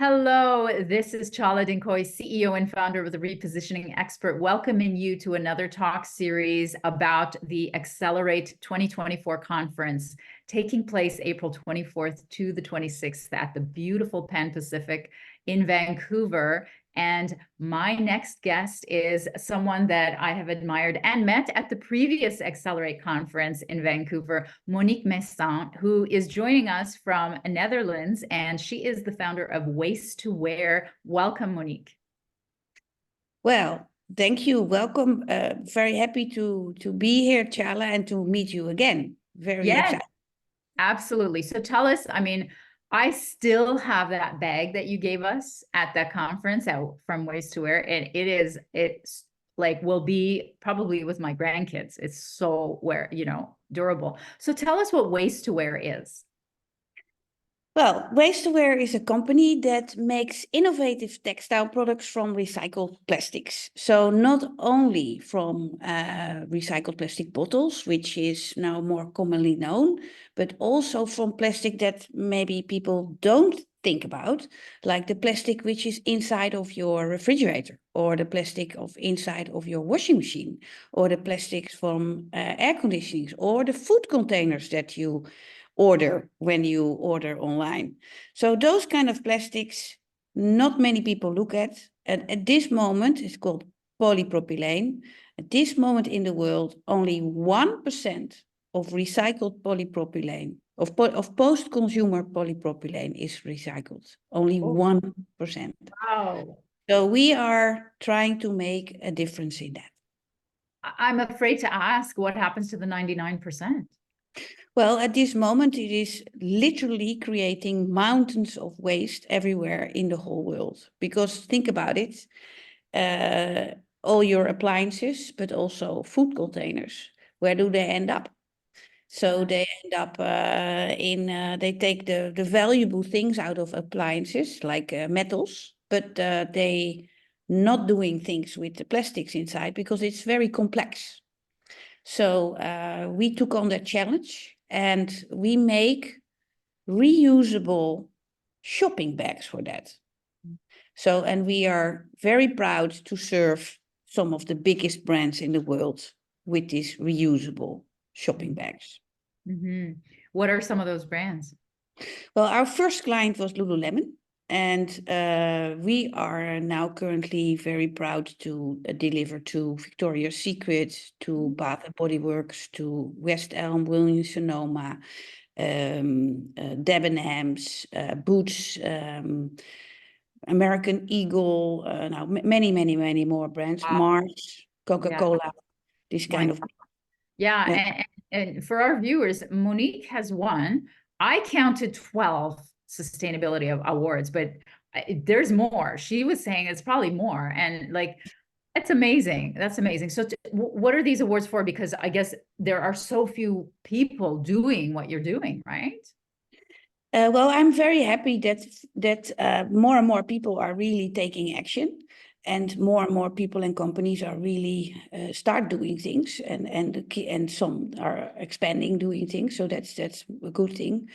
Hello, this is Chala Dinkoy, CEO and founder of the Repositioning Expert, welcoming you to another talk series about the EXCELerate 2024 conference taking place April 24th to the 26th at the beautiful Pan Pacific in Vancouver. And my next guest is someone that I have admired and met at the previous EXCELerate conference in Vancouver, Monique Maissan, who is joining us from Netherlands, and she is the founder of Waste to Wear. Welcome, Monique. Well, thank you. Welcome. Very happy to be here, Chala, and to meet you again. Very excited. Absolutely. So tell us, I still have that bag that you gave us at that conference from Waste to Wear, and it's like will be probably with my grandkids. It's so durable. So tell us what Waste to Wear is. Well, Waste to Wear is a company that makes innovative textile products from recycled plastics. So not only from recycled plastic bottles, which is now more commonly known, but also from plastic that maybe people don't think about, like the plastic which is inside of your refrigerator, or the plastic inside of your washing machine, or the plastics from air conditionings, or the food containers that you order when you order online. So those kind of plastics, not many people look at. And at this moment, it's called polypropylene. At this moment in the world, only 1% of recycled polypropylene, of post-consumer polypropylene is recycled. Only 1%. Wow. So we are trying to make a difference in that. I'm afraid to ask what happens to the 99%. Well, at this moment, it is literally creating mountains of waste everywhere in the whole world. Because think about it, all your appliances, but also food containers, where do they end up? So they end up they take the valuable things out of appliances, like metals, but they not doing things with the plastics inside because it's very complex. So we took on that challenge, and we make reusable shopping bags for that. So, and we are very proud to serve some of the biggest brands in the world with these reusable shopping bags. Mm-hmm. What are some of those brands? Well, our first client was Lululemon. And we are now currently very proud to deliver to Victoria's Secret, to Bath & Body Works, to West Elm, Williams-Sonoma, Debenhams, Boots, American Eagle, now many more brands, Wow. Mars, Coca-Cola, this kind of. Yeah, and for our viewers, Monique has won. I counted 12 sustainability awards, but there's more. She was saying it's probably more, and like that's amazing. That's amazing. So what are these awards for? Because I guess there are so few people doing what you're doing, right? Well, I'm very happy that more and more people are really taking action, and more people and companies are really start doing things, and some are expanding doing things. So that's a good thing.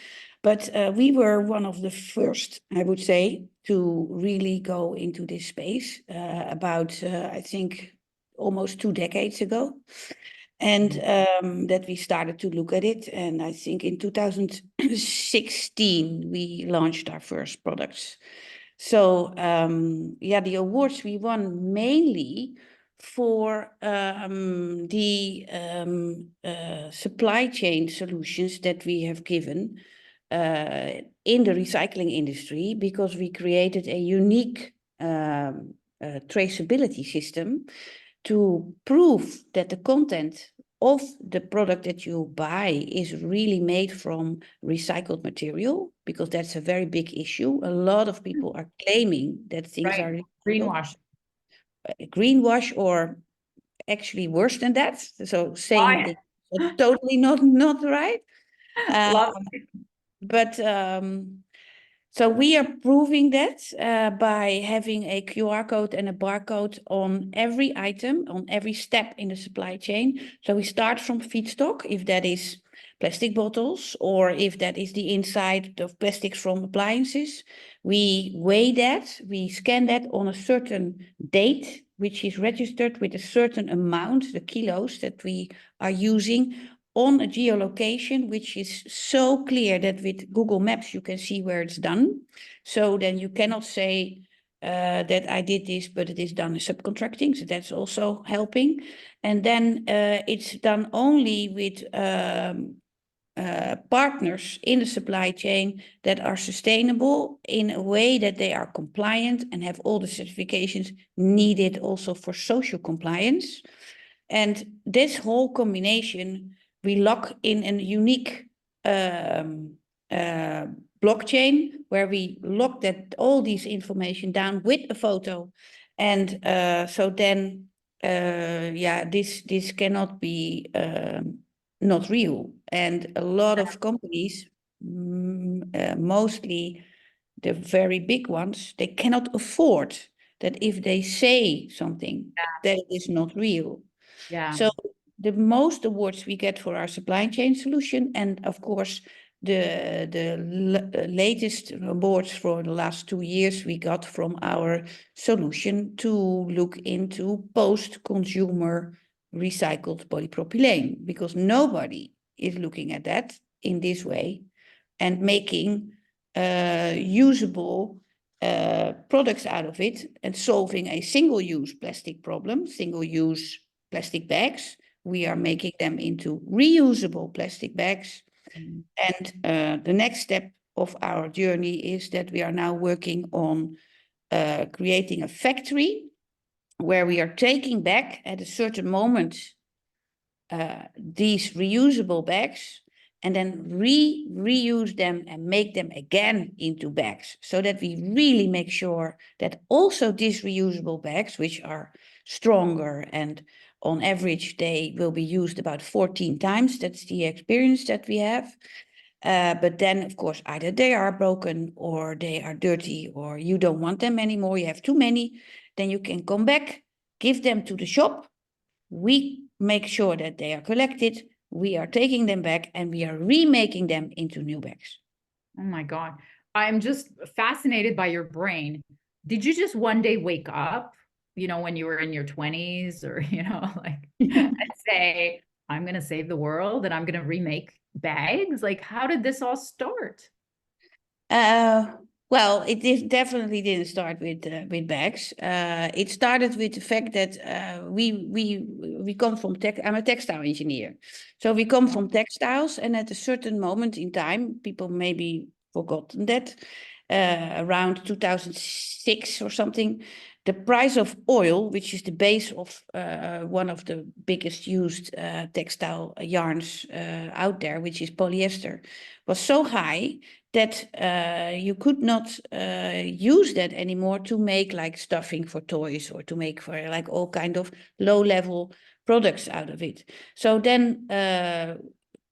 But we were one of the first, I would say, to really go into this space about I think almost 2 decades ago. And that we started to look at it. And I think in 2016, we launched our first products. So the awards we won mainly for the supply chain solutions that we have given in the recycling industry, because we created a unique traceability system to prove that the content of the product that you buy is really made from recycled material, because that's a very big issue. A lot of people are claiming that things are greenwash. Greenwash, or actually worse than that. So saying it's totally not right. But so we are proving that by having a QR code and a barcode on every item, on every step in the supply chain. So we start from feedstock, if that is plastic bottles, or if that is the inside of plastics from appliances. We weigh that, we scan that on a certain date, which is registered with a certain amount, the kilos that we are using, on a geolocation, which is so clear that with Google Maps you can see where it's done. So then you cannot say that I did this, but it is done in subcontracting. So that's also helping. And then it's done only with partners in the supply chain that are sustainable in a way that they are compliant and have all the certifications needed also for social compliance. And this whole combination we lock in a unique blockchain where we lock that all these information down with a photo. And so then, yeah, this cannot be not real. And a lot of companies, mostly the very big ones, they cannot afford that if they say something that is not real. Yeah. So the most awards we get for our supply chain solution, and of course the latest awards for the last 2 years we got from our solution to look into post-consumer recycled polypropylene, because nobody is looking at that in this way and making usable products out of it and solving a single-use plastic problem, single-use plastic bags. We are making them into reusable plastic bags. Mm. And the next step of our journey is that we are now working on creating a factory where we are taking back at a certain moment these reusable bags and then reuse them and make them again into bags, so that we really make sure that also these reusable bags, which are stronger and on average they will be used about 14 times, that's the experience that we have. But then, of course, either they are broken or they are dirty or you don't want them anymore, you have too many, then you can come back, give them to the shop. We make sure that they are collected, we are taking them back, and we are remaking them into new bags. Oh my God. I'm just fascinated by your brain. Did you just one day wake up, when you were in your 20s or, and say, I'm going to save the world and I'm going to remake bags? Like, how did this all start? Well, definitely didn't start with bags. It started with the fact that we come from tech. I'm a textile engineer, so we come from textiles, and at a certain moment in time, people maybe forgotten that around 2006 or something, the price of oil, which is the base of one of the biggest used textile yarns out there, which is polyester, was so high that you could not use that anymore to make like stuffing for toys or to make for like all kind of low-level products out of it. So then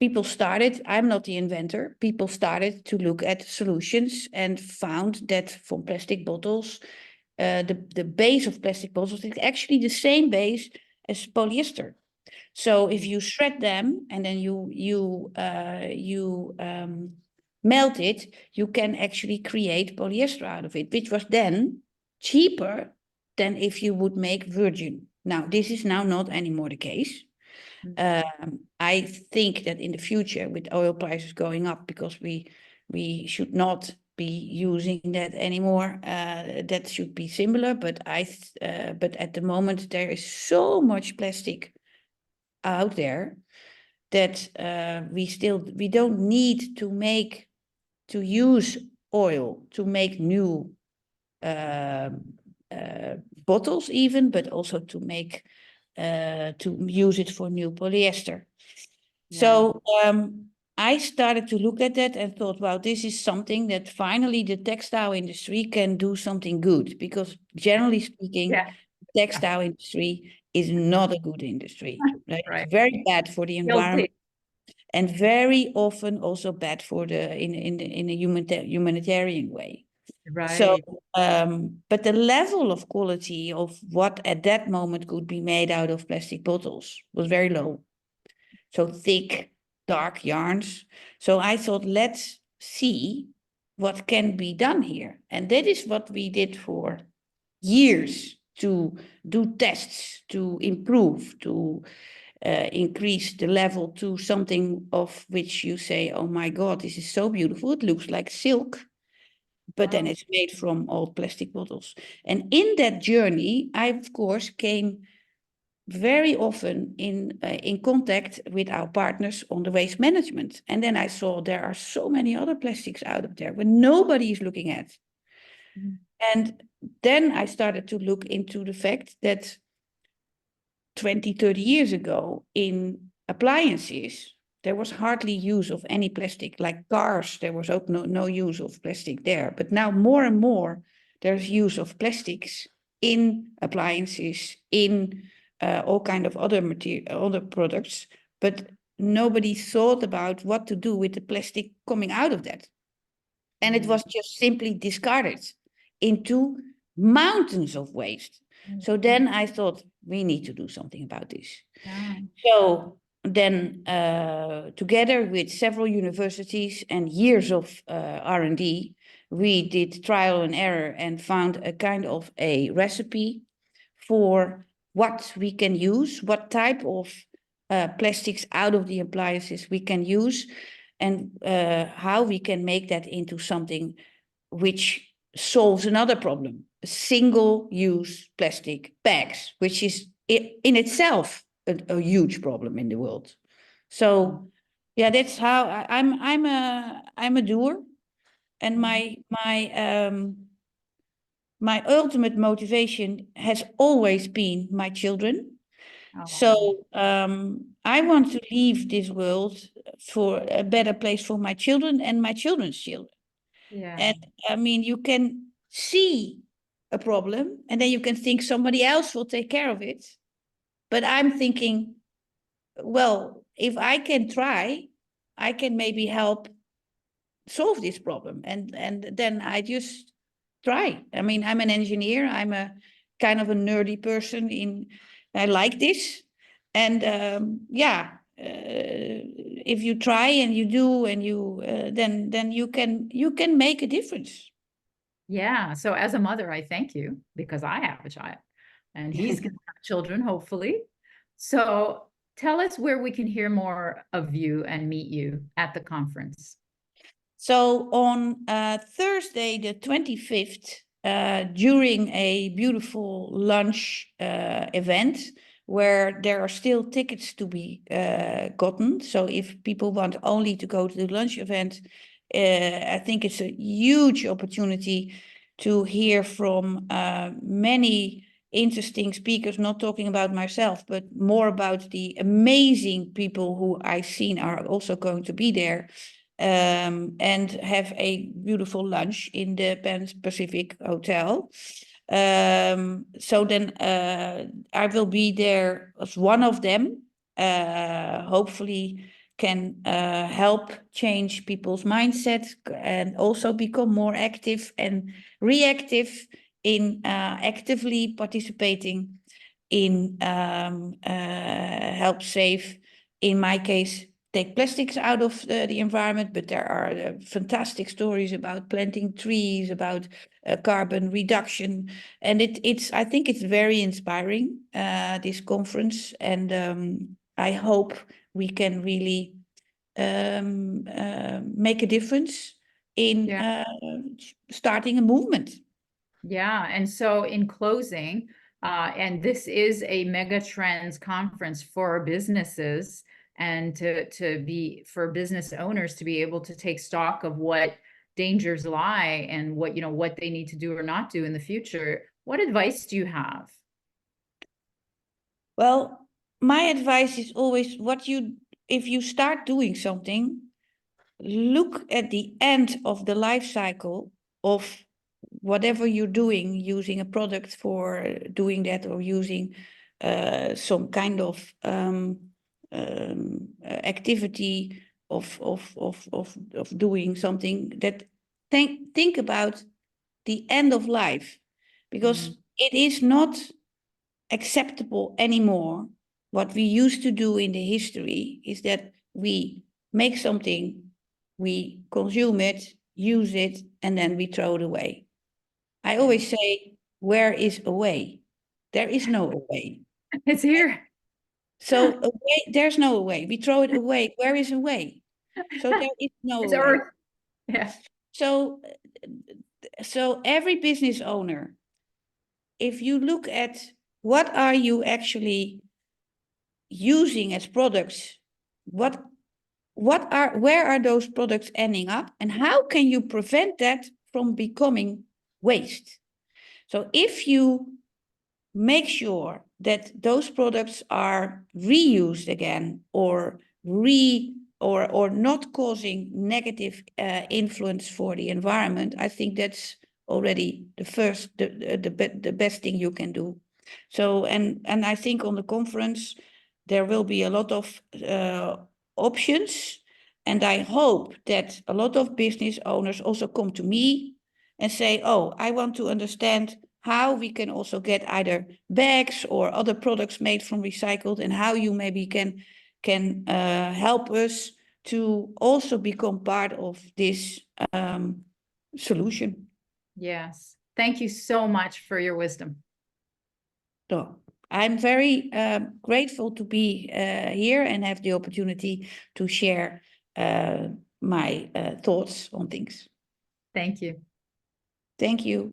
people started, I'm not the inventor, people started to look at solutions and found that from plastic bottles, the base of plastic bottles is actually the same base as polyester. So if you shred them and then you melt it, you can actually create polyester out of it, which was then cheaper than if you would make virgin. Now, this is now not anymore the case. I think that in the future, with oil prices going up, because we should not be using that anymore, that should be similar. But but at the moment, there is so much plastic out there that we don't need to use oil to make new bottles even, but also to make to use it for new polyester. Yeah. So I started to look at that and thought, wow, this is something that finally the textile industry can do something good, because generally speaking, Yeah. textile industry is not a good industry. Right? Right. It's very bad for the environment. Guilty. And very often also bad for in a humanitarian way. Right. So, but the level of quality of what at that moment could be made out of plastic bottles was very low. So thick, dark yarns. So I thought, let's see what can be done here. And that is what we did for years, to do tests, to improve, to increase the level to something of which you say, oh my God, this is so beautiful. It looks like silk, but then Wow. it's made from old plastic bottles. And in that journey, I, of course, came very often in contact with our partners on the waste management. And then I saw there are so many other plastics out of there where nobody is looking at. Mhm. And then I started to look into the fact that 20, 30 years ago in appliances, there was hardly use of any plastic. Like cars, there was also no use of plastic there. But now more and more, there's use of plastics in appliances, in all kind of other other products. But nobody thought about what to do with the plastic coming out of that. And it was just simply discarded into mountains of waste. So then I thought, we need to do something about this. Yeah. So then, together with several universities and years of R&D, we did trial and error and found a kind of a recipe for what we can use, what type of plastics out of the appliances we can use, and how we can make that into something which solves another problem, single-use plastic bags, which is in itself a huge problem in the world. So yeah, that's how I'm a doer, and my ultimate motivation has always been my children. Oh, So I want to leave this world for a better place for my children and my children's children. yeah. And I mean, you can see a problem and then you can think somebody else will take care of it. But I'm thinking, well, if I can try, I can maybe help solve this problem. And then I just try. I mean, I'm an engineer. I'm a kind of a nerdy person. I like this. And yeah, if you try and you do and you then you can make a difference. Yeah. So as a mother, I thank you because I have a child and he's going to have children, hopefully. So tell us where we can hear more of you and meet you at the conference. So on Thursday, the 25th, during a beautiful lunch event where there are still tickets to be gotten. So if people want only to go to the lunch event, I think it's a huge opportunity to hear from many interesting speakers, not talking about myself, but more about the amazing people who I've seen are also going to be there. And have a beautiful lunch in the Pan Pacific Hotel. So then I will be there as one of them. Hopefully can help change people's mindset and also become more active and reactive in actively participating in help save, in my case, take plastics out of the environment, but there are fantastic stories about planting trees, about carbon reduction, and I think it's very inspiring, this conference, and I hope we can really make a difference in Yeah. starting a movement. Yeah. And so in closing, and this is a mega trends conference for businesses and to be for business owners to be able to take stock of what dangers lie and what, what they need to do or not do in the future. What advice do you have? Well, my advice is always if you start doing something, look at the end of the life cycle of whatever you're doing, using a product for doing that, or using some kind of activity of doing something, that think about the end of life, because it is not acceptable anymore. What we used to do in the history is that we make something, we consume it, use it, and then we throw it away. I always say, where is away? There is no away. It's here. So away, there's no away. We throw it away. Where is away? So there is no It's away. Earth. Yeah. So, so every business owner, if you look at what are you actually using as products, where are those products ending up, and how can you prevent that from becoming waste? So if you make sure that those products are reused again, or not causing negative influence for the environment, I think that's already the best thing you can do. So and I think on the conference there will be a lot of options, and I hope that a lot of business owners also come to me and say, oh, I want to understand how we can also get either bags or other products made from recycled, and how you maybe can help us to also become part of this solution. Yes. Thank you so much for your wisdom. So I'm very grateful to be here and have the opportunity to share my thoughts on things. Thank you. Thank you.